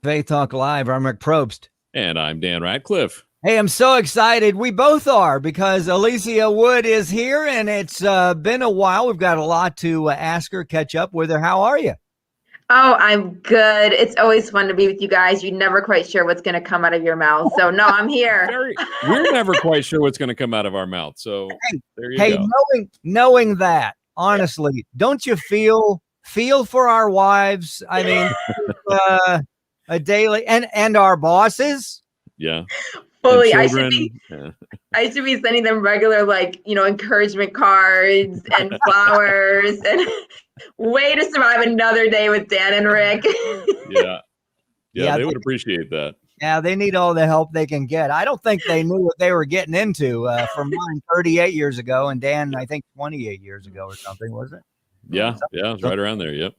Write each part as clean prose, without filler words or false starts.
Faith Talk Live. I'm Rick Probst. And I'm Dan Ratcliffe. Hey, I'm so excited. We both are because Alycia Wood is here, and it's been a while. We've got a lot to ask her, catch up with her. How are you? Oh, I'm good. It's always fun to be with you guys. You're never quite sure what's going to come out of your mouth. So, no, I'm here. We're never quite sure what's going to come out of our mouth. So, there you go. Knowing that, honestly, don't you feel for our wives? I mean, a daily and our bosses. Yeah. Fully. I should be sending them regular, encouragement cards and flowers and way to survive another day with Dan and Rick. Yeah, they would appreciate that. Yeah, they need all the help they can get. I don't think they knew what they were getting into for mine 38 years ago, and Dan, I think 28 years ago or something, was it? Yeah, it's right around there. Yep.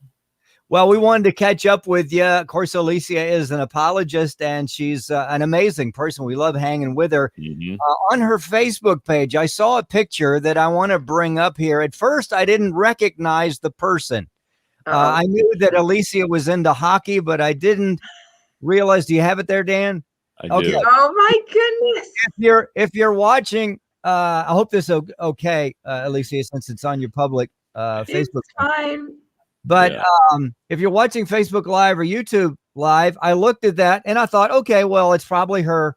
Well, we wanted to catch up with you. Of course, Alycia is an apologist, and she's an amazing person. We love hanging with her. Mm-hmm. On her Facebook page, I saw a picture that I want to bring up here. At first, I didn't recognize the person. I knew that Alycia was into hockey, but I didn't realize. Do you have it there, Dan? I do. Oh, my goodness. If you're watching, I hope this is okay, Alycia, since it's on your public Facebook. It's fine. But if you're watching Facebook Live or YouTube Live, I looked at that and I thought, okay, well, it's probably her.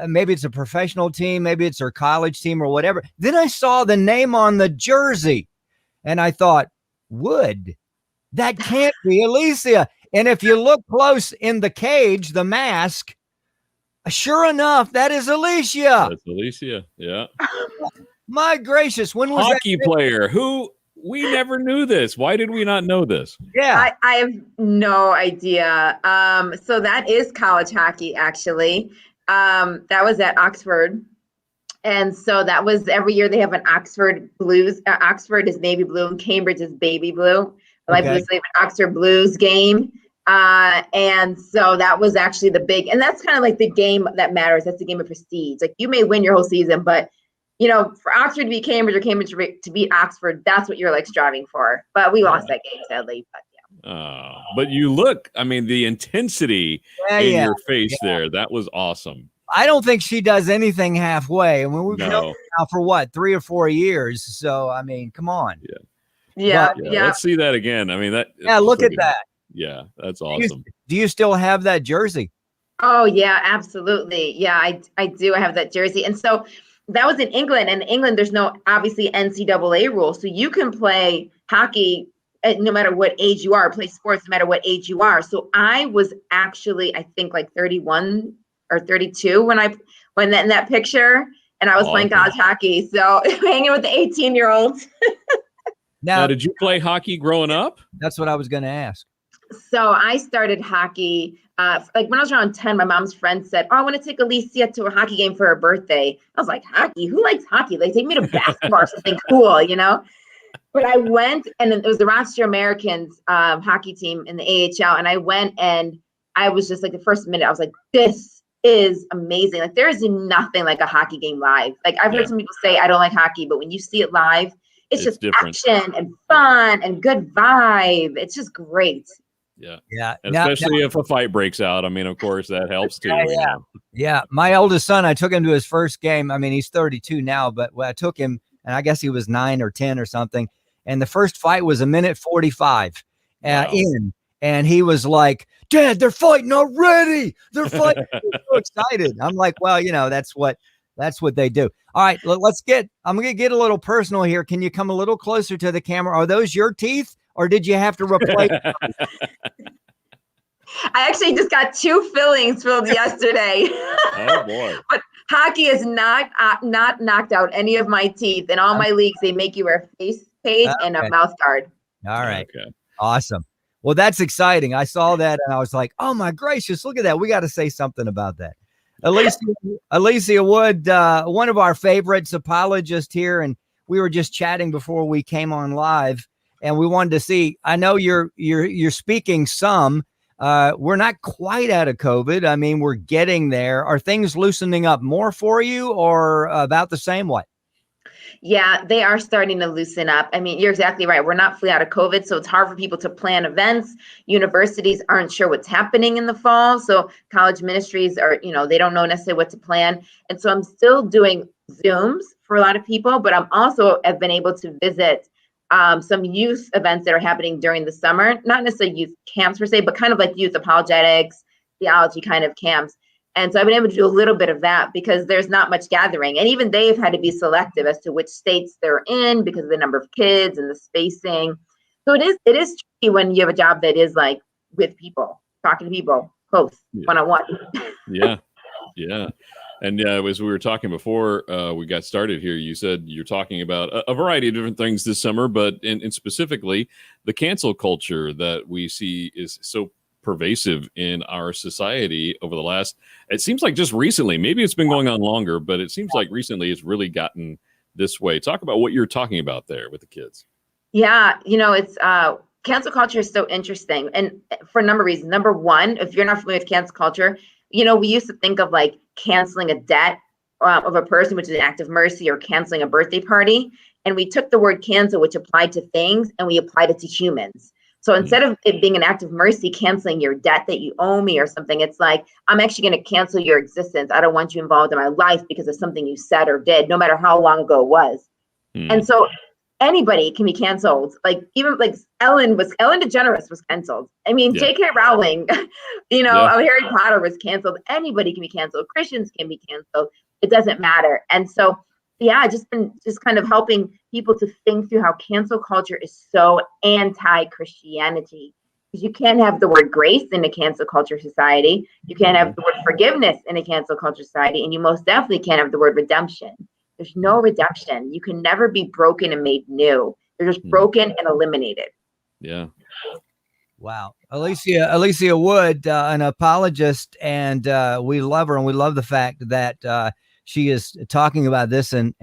Maybe it's a professional team. Maybe it's her college team or whatever. Then I saw the name on the jersey and I thought, Wood, that can't be Alycia. And if you look close in the cage, the mask, sure enough, that is Alycia. That's Alycia. Yeah. My gracious. When was hockey player who... We never knew this. Why did we not know this? Yeah. I have no idea. So that is college hockey, actually. That was at Oxford. And so that was every year they have an Oxford Blues. Oxford is navy blue and Cambridge is baby blue. Like they have an Oxford Blues game. And so that was actually the big, and that's kind of like the game that matters. That's the game of prestige. Like you may win your whole season, but for Oxford to beat Cambridge or Cambridge to beat Oxford, that's what you're striving for. But we lost that game, sadly. But but you look, I mean, the intensity in your face there, that was awesome. I don't think she does anything halfway. I mean, we've known now for what, 3 or 4 years. So, I mean, come on. Yeah. Let's see that again. I mean, look at that. Yeah, that's awesome. Do you still have that jersey? Oh, yeah, absolutely. Yeah, I do. I have that jersey. And so that was in England, and in England, there's no obviously NCAA rule. So you can play hockey no matter what age you are, play sports no matter what age you are. So I was actually, I think 31 or 32 when in that picture, and I was playing college hockey. So hanging with the 18-year-olds. Now, did you play hockey growing up? That's what I was going to ask. So I started hockey. When I was around 10, my mom's friend said, I want to take Alycia to a hockey game for her birthday. I was like, hockey? Who likes hockey? Like, take me to basketball or something cool, But I went, and it was the Rochester Americans hockey team in the AHL. And I went, and I was just the first minute, I was like, this is amazing. Like, there is nothing like a hockey game live. Like, I've heard some people say, I don't like hockey, but when you see it live, it's just different. Action and fun and good vibe. It's just great. Yeah. Especially if a fight breaks out. I mean, of course, that helps too. Yeah. My oldest son, I took him to his first game. I mean, he's 32 now, but I took him, and I guess he was 9 or 10 or something. And the first fight was 1:45 in. And he was like, Dad, they're fighting already. They're fighting. So excited. I'm like, well, that's what they do. All right, I'm going to get a little personal here. Can you come a little closer to the camera? Are those your teeth? Or did you have to replace them? I actually just got 2 fillings filled yesterday. Oh boy! But hockey has not knocked out any of my teeth. In all my leagues, they make you wear a face page and a mouth guard. All right, awesome. Well, that's exciting. I saw that and I was like, oh my gracious, look at that. We got to say something about that. Alycia Wood, one of our favorites, apologist here, and we were just chatting before we came on live. And we wanted to see, I know you're speaking some, we're not quite out of COVID. I mean, we're getting there. Are things loosening up more for you or about the same? What? Yeah, they are starting to loosen up. I mean, you're exactly right. We're not fully out of COVID, so it's hard for people to plan events. Universities aren't sure what's happening in the fall. So college ministries are, they don't know necessarily what to plan. And so I'm still doing Zooms for a lot of people, but I'm also have been able to visit some youth events that are happening during the summer, not necessarily youth camps per se, but kind of like youth apologetics, theology kind of camps. And so I've been able to do a little bit of that because there's not much gathering. And even they've had to be selective as to which states they're in because of the number of kids and the spacing. So it is tricky when you have a job that is like with people, talking to people, close, one-on-one. Yeah. Yeah. And as we were talking before we got started here, you said you're talking about a variety of different things this summer, but in specifically the cancel culture that we see is so pervasive in our society over the last, it seems like just recently, maybe it's been going on longer, but it seems like recently it's really gotten this way. Talk about what you're talking about there with the kids. Yeah, it's cancel culture is so interesting, and for a number of reasons. Number one, if you're not familiar with cancel culture, we used to think of like canceling a debt of a person, which is an act of mercy, or canceling a birthday party, and we took the word cancel, which applied to things, and we applied it to humans. So instead of it being an act of mercy, canceling your debt that you owe me or something, it's like, I'm actually going to cancel your existence. I don't want you involved in my life because of something you said or did, no matter how long ago it was. And so anybody can be canceled. Like even like Ellen DeGeneres was canceled. I mean, J.K. Rowling, Harry Potter was canceled. Anybody can be canceled. Christians can be canceled. It doesn't matter. And so, just kind of helping people to think through how cancel culture is so anti-Christianity. Because you can't have the word grace in a cancel culture society. You can't have the word forgiveness in a cancel culture society. And you most definitely can't have the word redemption. There's no redemption. You can never be broken and made new. They're just broken and eliminated. Yeah. Wow. Alycia Wood, an apologist, and we love her, and we love the fact that she is talking about this and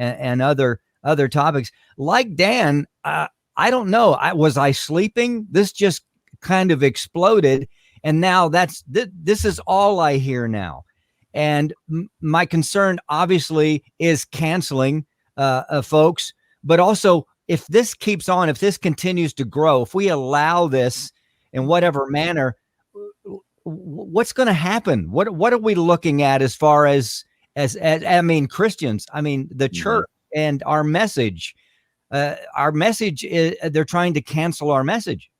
other topics. Like Dan, I don't know. Was I sleeping? This just kind of exploded, and now this is all I hear now. And my concern, obviously, is canceling folks, but also if this keeps on, if this continues to grow, if we allow this in whatever manner, what's going to happen? What are we looking at as far as I mean, Christians, I mean, the church and our message is they're trying to cancel our message.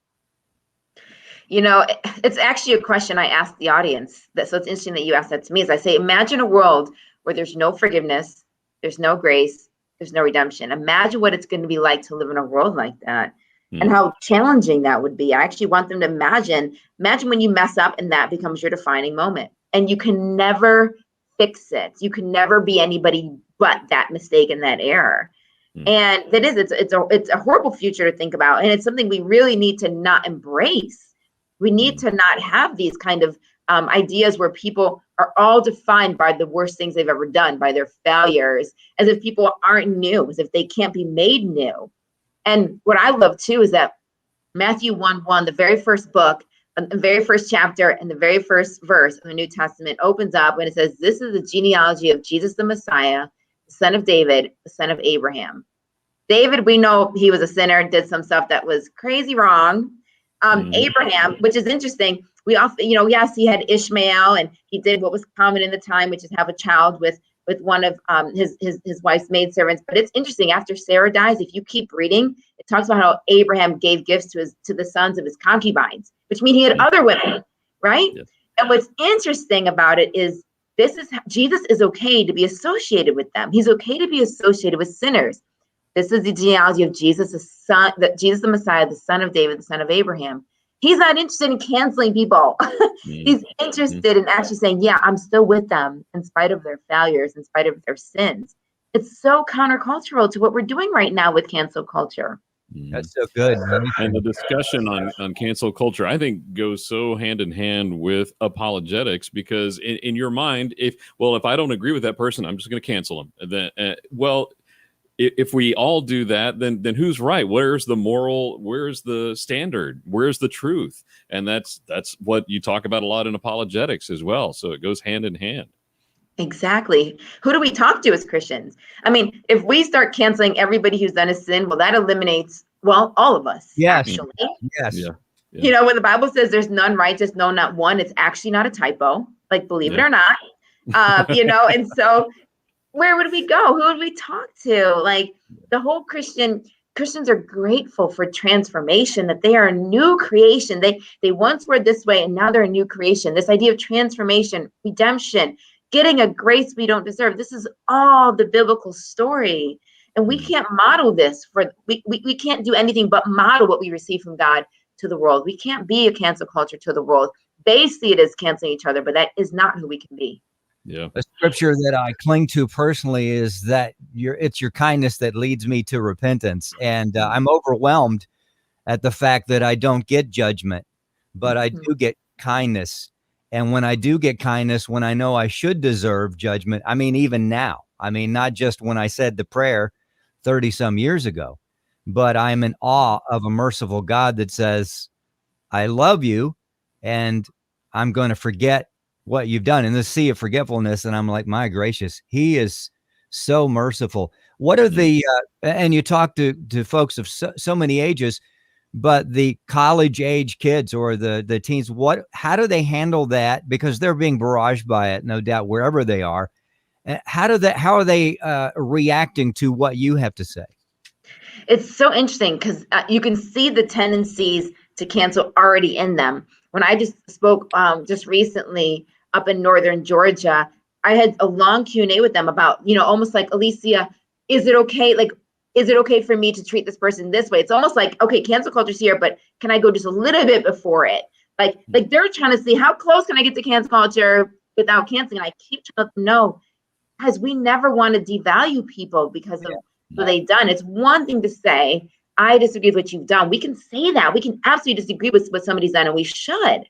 It's actually a question I asked the audience. So it's interesting that you asked that to me. As I say, imagine a world where there's no forgiveness, there's no grace, there's no redemption. Imagine what it's going to be like to live in a world like that, and how challenging that would be. I actually want them to imagine when you mess up and that becomes your defining moment, and you can never fix it. You can never be anybody but that mistake and that error. And it's a horrible future to think about, and it's something we really need to not embrace. We need to not have these kind of ideas where people are all defined by the worst things they've ever done, by their failures, as if people aren't new, as if they can't be made new. And what I love too is that Matthew 1:1, the very first book, the very first chapter, and the very first verse of the New Testament opens up when it says, "This is the genealogy of Jesus the Messiah, the son of David, the son of Abraham." David, we know he was a sinner, did some stuff that was crazy wrong. Abraham, which is interesting, we often, yes, he had Ishmael, and he did what was common in the time, which is have a child with one of his wife's maidservants. But it's interesting, after Sarah dies, if you keep reading, it talks about how Abraham gave gifts to the sons of his concubines, which means he had other women, right? Yes. And what's interesting about it is Jesus is okay to be associated with them. He's okay to be associated with sinners. This is the genealogy of Jesus, Jesus the Messiah, the son of David, the son of Abraham. He's not interested in canceling people. He's interested in actually saying, yeah, I'm still with them in spite of their failures, in spite of their sins. It's so countercultural to what we're doing right now with cancel culture. That's so good. And the discussion on cancel culture, I think, goes so hand in hand with apologetics, because in your mind, if I don't agree with that person, I'm just going to cancel them. Then, if we all do that, then who's right? Where's the moral? Where's the standard? Where's the truth? And that's what you talk about a lot in apologetics as well. So it goes hand in hand. Exactly. Who do we talk to as Christians? I mean, if we start canceling everybody who's done a sin, well, that eliminates, well, all of us, Yes. actually. Yes. Yeah. You know, when the Bible says there's none righteous, no, not one, it's actually not a typo, like, believe it or not. You know, and so where would we go? Who would we talk to? Like, the whole Christians are grateful for transformation, that they are a new creation. They once were this way and now they're a new creation. This idea of transformation, redemption, getting a grace we don't deserve. This is all the biblical story. And we can't model this we can't do anything but model what we receive from God to the world. We can't be a cancel culture to the world. They see it as canceling each other, but that is not who we can be. Yeah. A scripture that I cling to personally is that it's your kindness that leads me to repentance. And I'm overwhelmed at the fact that I don't get judgment, but I do get kindness. And when I do get kindness, when I know I should deserve judgment, I mean, even now, I mean, not just when I said the prayer 30 some years ago, but I'm in awe of a merciful God that says, I love you and I'm going to forget what you've done in the sea of forgetfulness. And I'm like, my gracious, he is so merciful. What are the, and you talk to folks of so many ages, but the college age kids or the teens, how do they handle that? Because they're being barraged by it, no doubt, wherever they are. How are they reacting to what you have to say? It's so interesting because you can see the tendencies to cancel already in them. When I just spoke just recently up in northern Georgia, I had a long Q&A with them about, you know, almost like, Alycia, is it okay? Like, is it okay for me to treat this person this way? It's almost like, okay, cancel culture's here, but can I go just a little bit before it? Like they're trying to see how close can I get to cancel culture without canceling. And I keep trying to let them know, because we never want to devalue people because of what they've done. It's one thing to say, I disagree with what you've done. We can say that. We can absolutely disagree with what somebody's done, and we should.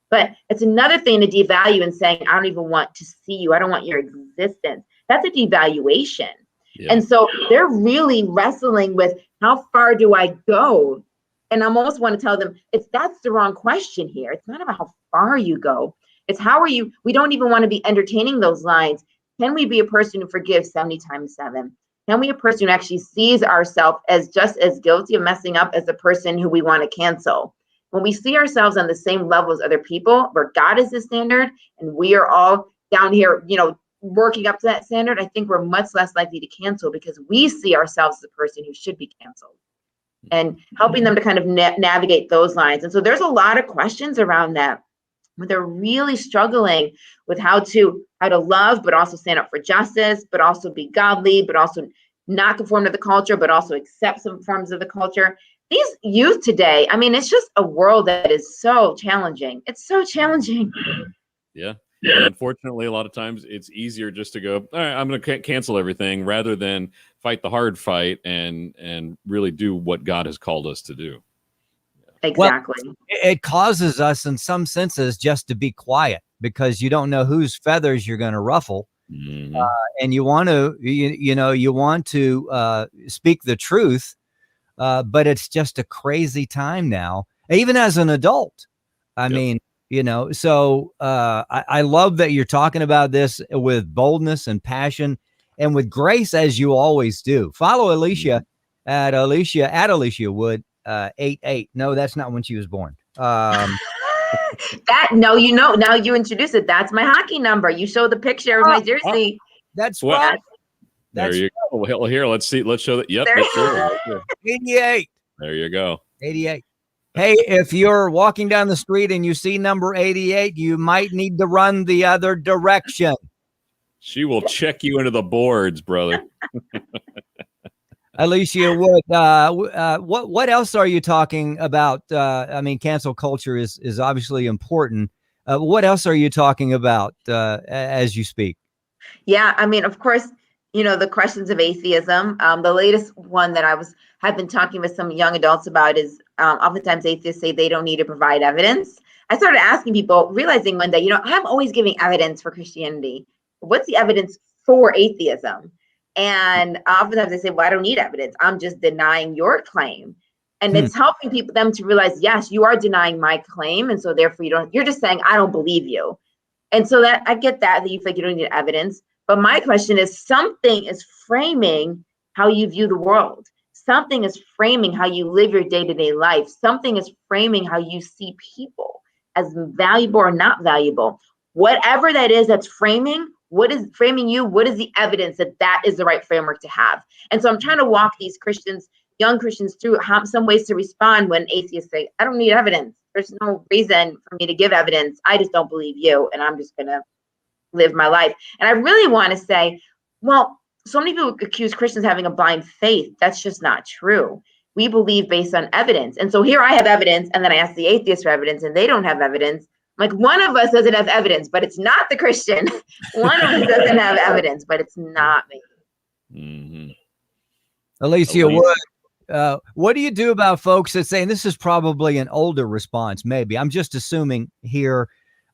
But it's another thing to devalue and saying, I don't even want to see you. I don't want your existence. That's a devaluation. Yeah. And so they're really wrestling with, how far do I go? And I almost want to tell them, that's the wrong question here. It's not about how far you go. It's how are you? We don't even want to be entertaining those lines. Can we be a person who forgives 70 times 7? Can we be a person who actually sees ourselves as just as guilty of messing up as the person who we want to cancel? When we see ourselves on the same level as other people, where God is the standard and we are all down here, you know, working up to that standard, I think we're much less likely to cancel because we see ourselves as the person who should be canceled, and helping them to kind of navigate those lines. And so there's a lot of questions around that, where they're really struggling with how to love, but also stand up for justice, but also be godly, but also not conform to the culture, but also accept some forms of the culture. These youth today, I mean, it's just a world that is so challenging. It's so challenging. Yeah. And unfortunately, a lot of times it's easier just to go, all right, I'm going to cancel everything rather than fight the hard fight and really do what God has called us to do. Exactly. Well, it causes us in some senses just to be quiet because you don't know whose feathers you're going to ruffle. Mm-hmm. And you want to, you want to speak the truth, but it's just a crazy time now, even as an adult. I mean, so I love that you're talking about this with boldness and passion and with grace, as you always do. Follow Alycia at Alycia Wood 88. No, that's not when she was born. Now you introduce it. That's my hockey number. You show the picture of my jersey. That's right. There you go. Well, here, let's see. Let's show that. Yep. That's 88. There you go. 88. Hey, if you're walking down the street and you see number 88, you might need to run the other direction. She will check you into the boards, brother. Alycia Wood, what else are you talking about? I mean, cancel culture is obviously important. What else are you talking about as you speak? Yeah, I mean, of course, the questions of atheism. The latest one that have been talking with some young adults about is oftentimes atheists say they don't need to provide evidence. I started asking people, realizing one day, I'm always giving evidence for Christianity. What's the evidence for atheism? And oftentimes they say, well, I don't need evidence. I'm just denying your claim. And it's helping them to realize, yes, you are denying my claim. And so therefore you're just saying, I don't believe you. And so that I get that you feel like you don't need evidence. But my question is, something is framing how you view the world. Something is framing how you live your day-to-day life. Something is framing how you see people as valuable or not valuable. Whatever that is that's framing, what is framing you? What is the evidence that that is the right framework to have? And so I'm trying to walk these Christians, young Christians, through some ways to respond when atheists say, I don't need evidence. There's no reason for me to give evidence. I just don't believe you, and I'm just going to live my life. And I really want to say, well, so many people accuse Christians having a blind faith. That's just not true. We believe based on evidence. And so here I have evidence, and then I ask the atheist for evidence, and they don't have evidence. Like, one of us doesn't have evidence, but it's not the Christian. One of us doesn't have evidence, but it's not me. Mm-hmm. Alycia Wood, what do you do about folks that say, and this is probably an older response, maybe, I'm just assuming here,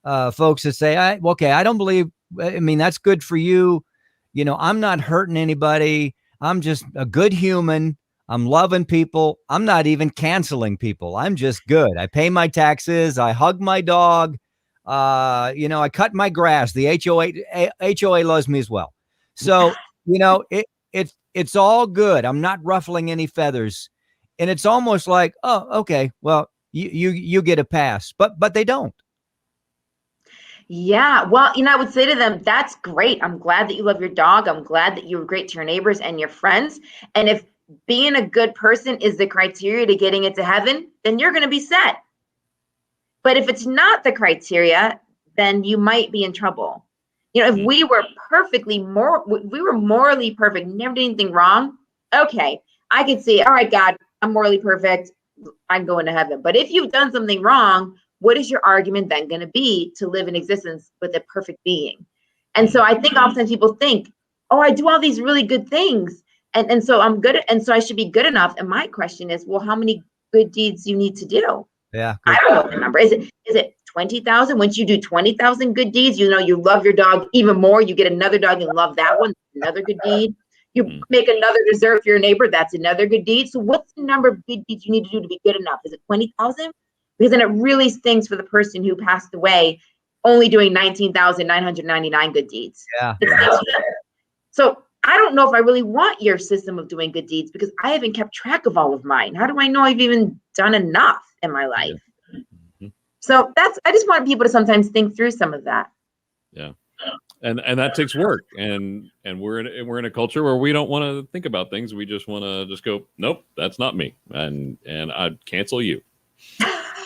folks that say, okay, I don't believe, I mean, that's good for you. You know, I'm not hurting anybody. I'm just a good human. I'm loving people. I'm not even canceling people. I'm just good. I pay my taxes. I hug my dog. You know, I cut my grass. The HOA loves me as well. So, you know, it's all good. I'm not ruffling any feathers. And it's almost like, oh, okay, well, you get a pass, but they don't. Yeah, well, I would say to them, that's great. I'm glad that you love your dog. I'm glad that you were great to your neighbors and your friends. And if being a good person is the criteria to getting into heaven, then you're going to be set. But if it's not the criteria, then you might be in trouble. If we were we were morally perfect, never did anything wrong, okay, I could say, all right, God, I'm morally perfect, I'm going to heaven. But if you've done something wrong, what is your argument then going to be to live in existence with a perfect being? And so I think oftentimes people think, oh, I do all these really good things, and so I'm good, and so I should be good enough. And my question is, well, how many good deeds do you need to do? Yeah, I don't know the number. Is it 20,000? Once you do 20,000 good deeds, you love your dog even more. You get another dog and love that one. Another good deed. You make another dessert for your neighbor. That's another good deed. So what's the number of good deeds you need to do to be good enough? Is it 20,000? Because then it really stings for the person who passed away only doing 19,999 good deeds. Yeah. So I don't know if I really want your system of doing good deeds because I haven't kept track of all of mine. How do I know I've even done enough in my life? Yeah. So I just want people to sometimes think through some of that. Yeah. And that takes work. And we're in a culture where we don't want to think about things. We just want to just go, nope, that's not me. And I'd cancel you.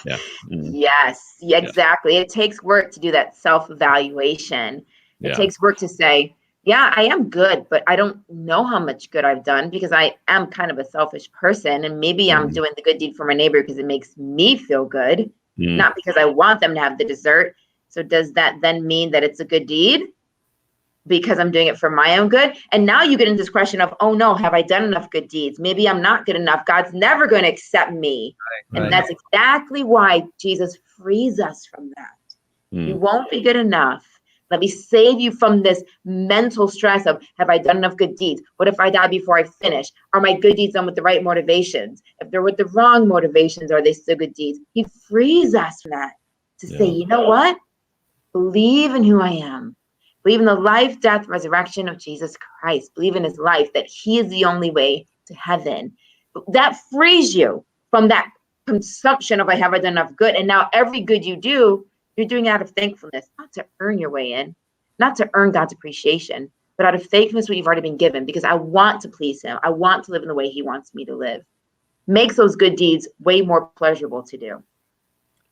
Yeah. Mm-hmm. Yes, exactly. Yeah. It takes work to do that self-evaluation. It takes work to say, yeah, I am good, but I don't know how much good I've done because I am kind of a selfish person. And maybe I'm doing the good deed for my neighbor because it makes me feel good, not because I want them to have the dessert. So does that then mean that it's a good deed because I'm doing it for my own good? And now you get into this question of, oh no, have I done enough good deeds? Maybe I'm not good enough. God's never going to accept me. Right. And that's exactly why Jesus frees us from that. You won't be good enough. Let me save you from this mental stress of, have I done enough good deeds? What if I die before I finish? Are my good deeds done with the right motivations? If they're with the wrong motivations, are they still good deeds? He frees us from that to say, you know what? Believe in who I am. Believe in the life, death, resurrection of Jesus Christ. Believe in his life, that he is the only way to heaven. That frees you from that consumption of, have I done enough good? And now every good you do, you're doing out of thankfulness, not to earn your way in, not to earn God's appreciation, but out of thankfulness what you've already been given, because I want to please him. I want to live in the way he wants me to live. Makes those good deeds way more pleasurable to do.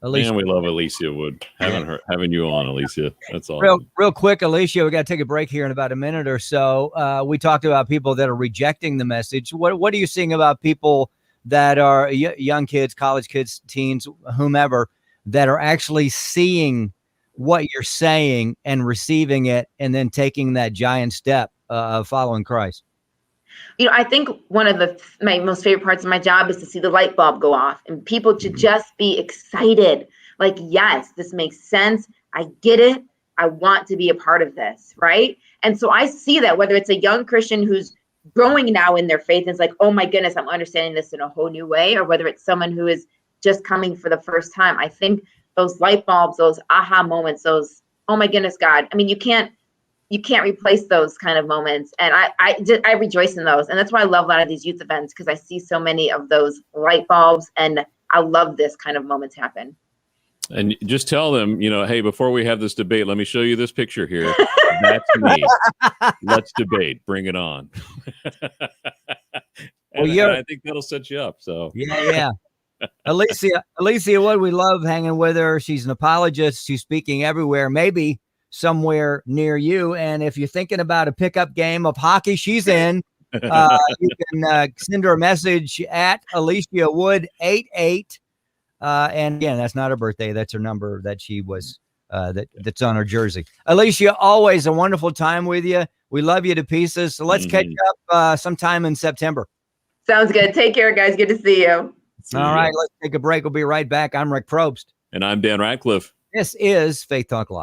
Alycia. Man, we love Alycia Wood. Having you on, Alycia. That's all. Real quick, Alycia, we got to take a break here in about a minute or so. We talked about people that are rejecting the message. What are you seeing about people that are young kids, college kids, teens, whomever, that are actually seeing what you're saying and receiving it and then taking that giant step of following Christ? I think one of my most favorite parts of my job is to see the light bulb go off and people to just be excited. Like, yes, this makes sense. I get it. I want to be a part of this, right? And so I see that whether it's a young Christian who's growing now in their faith and it's like, oh my goodness, I'm understanding this in a whole new way, or whether it's someone who is just coming for the first time. I think those light bulbs, those aha moments, those oh my goodness, God. I mean, you can't replace those kind of moments. And I rejoice in those. And that's why I love a lot of these youth events, because I see so many of those light bulbs, and I love this kind of moments happen. And just tell them, hey, before we have this debate, let me show you this picture here. That's me. Let's debate. Bring it on. And I think that'll set you up. So yeah. Alycia Wood, we love hanging with her. She's an apologist. She's speaking everywhere, maybe somewhere near you. And if you're thinking about a pickup game of hockey, she's in. You can send her a message at Alycia Wood 88. And again, that's not her birthday. That's her number that she was that's on her jersey. Alycia, always a wonderful time with you. We love you to pieces. So let's catch up sometime in September. Sounds good. Take care, guys. Good to see you. All right, let's take a break. We'll be right back. I'm Rick Probst. And I'm Dan Ratcliffe. This is Faith Talk Live.